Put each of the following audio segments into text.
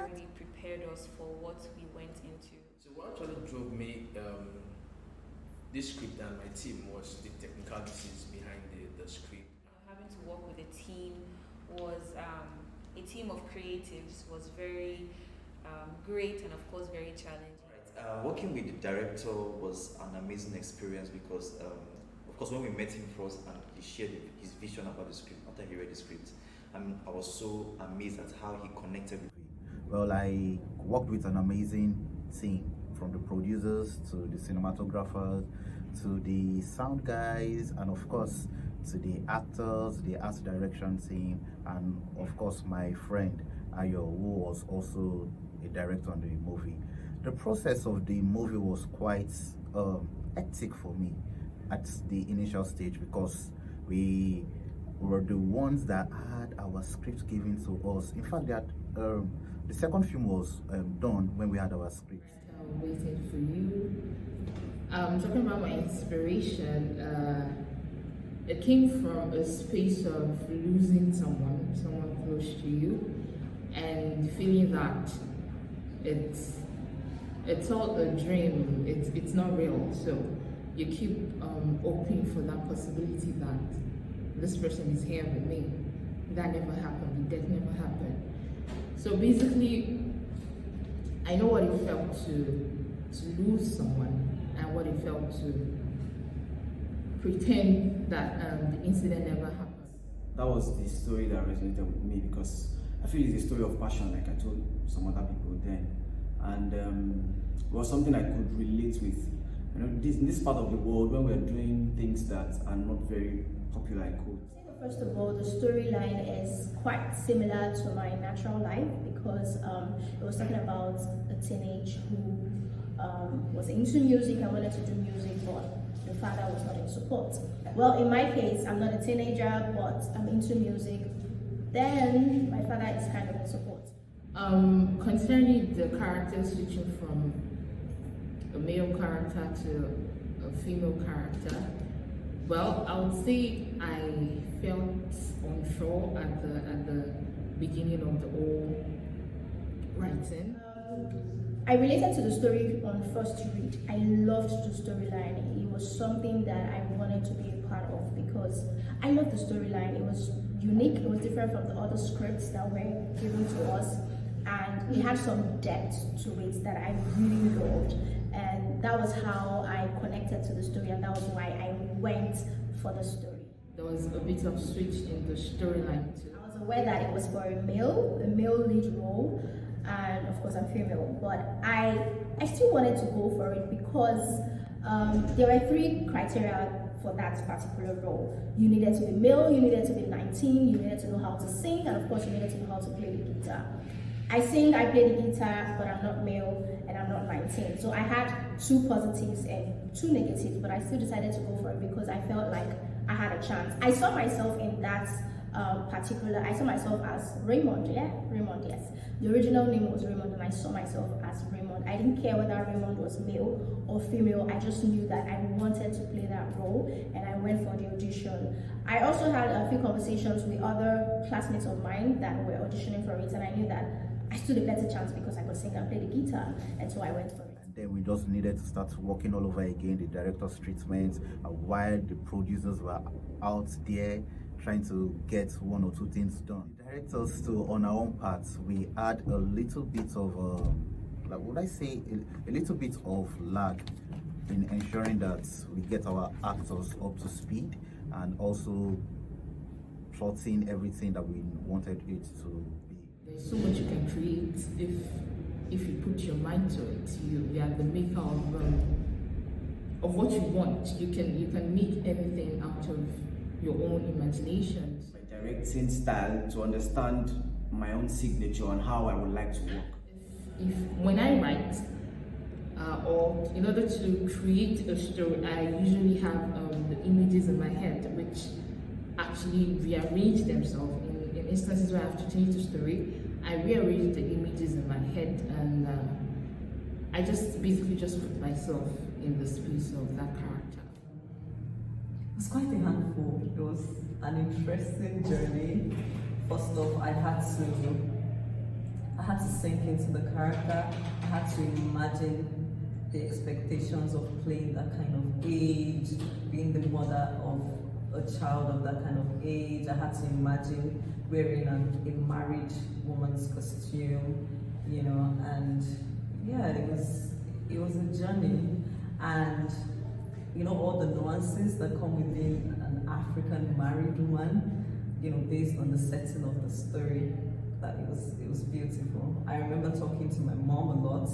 really prepared us for what we went into. So what actually drove me this script and my team was the technicalities behind the script. Having to work with a team was a team of creatives was very great and of course very challenging. Working with the director was an amazing experience because of course when we met him first and he shared his vision about the script after he read the script, I was so amazed at how he connected with me. Well, I worked with an amazing team, from the producers to the cinematographers to the sound guys, and of course to the actors, the art direction team, and of course my friend Ayo, who was also a director on the movie. The process of the movie was quite hectic for me at the initial stage because we were the ones that had our script given to us. In fact, that the second film was done when we had our script. Waiting for you. Talking about my inspiration, it came from a space of losing someone close to you, and feeling that it's all a dream. It's not real. So you keep hoping for that possibility that this person is here with me. That never happened. The death never happened. So basically, I know what it felt to lose someone and what it felt to pretend that the incident never happened. That was the story that resonated with me because I feel it's a story of passion, like I told some other people then, and it was something I could relate with. You know, in this part of the world, when we're doing things that are not very popular in quotes. First of all, the storyline is quite similar to my natural life because it was talking about a teenage who was into music and wanted to do music, but the father was not in support. Well, in my case, I'm not a teenager, but I'm into music. Then my father is kind of in support. Concerning the character switching from a male character to a female character, well, I would say I felt unsure at the beginning of the whole writing. I related to the story on first read. I loved the storyline. It was something that I wanted to be a part of because I loved the storyline. It was unique. It was different from the other scripts that were given to us, and it had some depth to it that I really loved. And that was how I connected to the story, and that was why I went for the story. There was a bit of switch in the storyline too. I was aware that it was for a male lead role, and of course I'm female, but I still wanted to go for it because there were 3 criteria for that particular role. You needed to be male, you needed to be 19, you needed to know how to sing, and of course you needed to know how to play the guitar. I sing, I play the guitar, but I'm not male and I'm not 19. So I had 2 positives and 2 negatives, but I still decided to go for it because I felt like I had a chance. I saw myself in that I saw myself as Raymond, yes. The original name was Raymond and I saw myself as Raymond. I didn't care whether Raymond was male or female, I just knew that I wanted to play that role and I went for the audition. I also had a few conversations with other classmates of mine that were auditioning for it, and I knew that I stood a better chance because I could sing and play the guitar, and so I went for it. And then we just needed to start working all over again, the director's treatment, while the producers were out there trying to get 1 or 2 things done. The directors too, on our own parts, we had a little bit of, a little bit of lag in ensuring that we get our actors up to speed and also plotting everything that we wanted it to be. There's so much you can create if you put your mind to it. You are the maker of what you want. You can make anything out of your own imagination. My directing style, to understand my own signature and how I would like to work. When I write, or in order to create a story, I usually have the images in my head, which actually rearrange themselves. In instances where I have to change the story, I rearrange the images in my head, and I just basically just put myself in the space of that character. It was quite a handful cool. It was an interesting journey. First off, I had to sink into the character. I had to imagine the expectations of playing that kind of age, being the mother of a child of that kind of age. I had to imagine wearing a married woman's costume, you know, and yeah, it was a journey. And you know, all the nuances that come within an African married woman, you know, based on the setting of the story, that it was beautiful. I remember talking to my mom a lot,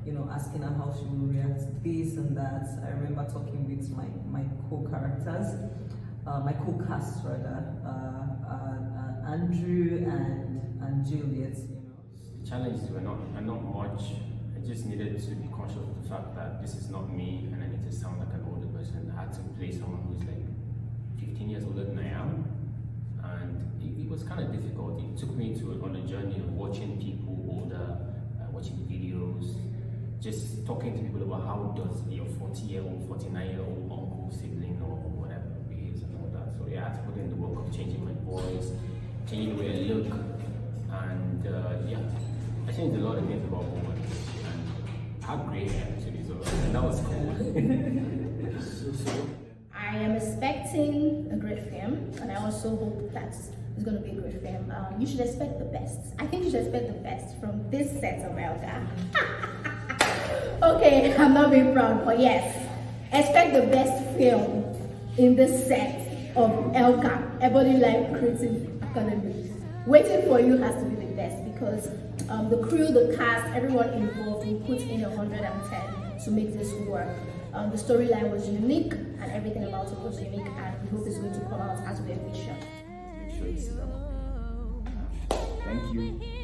you know, asking her how she would react to this and that. I remember talking with my co-characters, my co-cast rather, Andrew and Juliet. You know, the challenges were not much. I just needed to be conscious of the fact that this is not me, and I need to sound like an older person. I had to play someone who's like 15 years older than I am, and it was kind of difficult. It took me on a journey of watching people older, watching videos, just talking to people about how does your 40-year-old, 49-year-old uncle, sibling, or whatever behaves and all that. So yeah, I had to put in the work of changing my voice, changing the way I look, and yeah, I changed a lot of things about Boman. And I had great hair actually, so and that was cool. I am expecting a great film, and I also hope that it's going to be a great film. You should expect the best. I think you should expect the best from this set of Elga. Okay, I'm not being proud, but yes, expect the best film in this set of Elga, EbonyLife Creative Academy. Waiting for you has to be the best, because the crew, the cast, everyone involved will put in 110 to make this work. The storyline was unique, and everything about it was unique, and we hope it's going to come out as we envisioned. Make sure you see that. Thank you.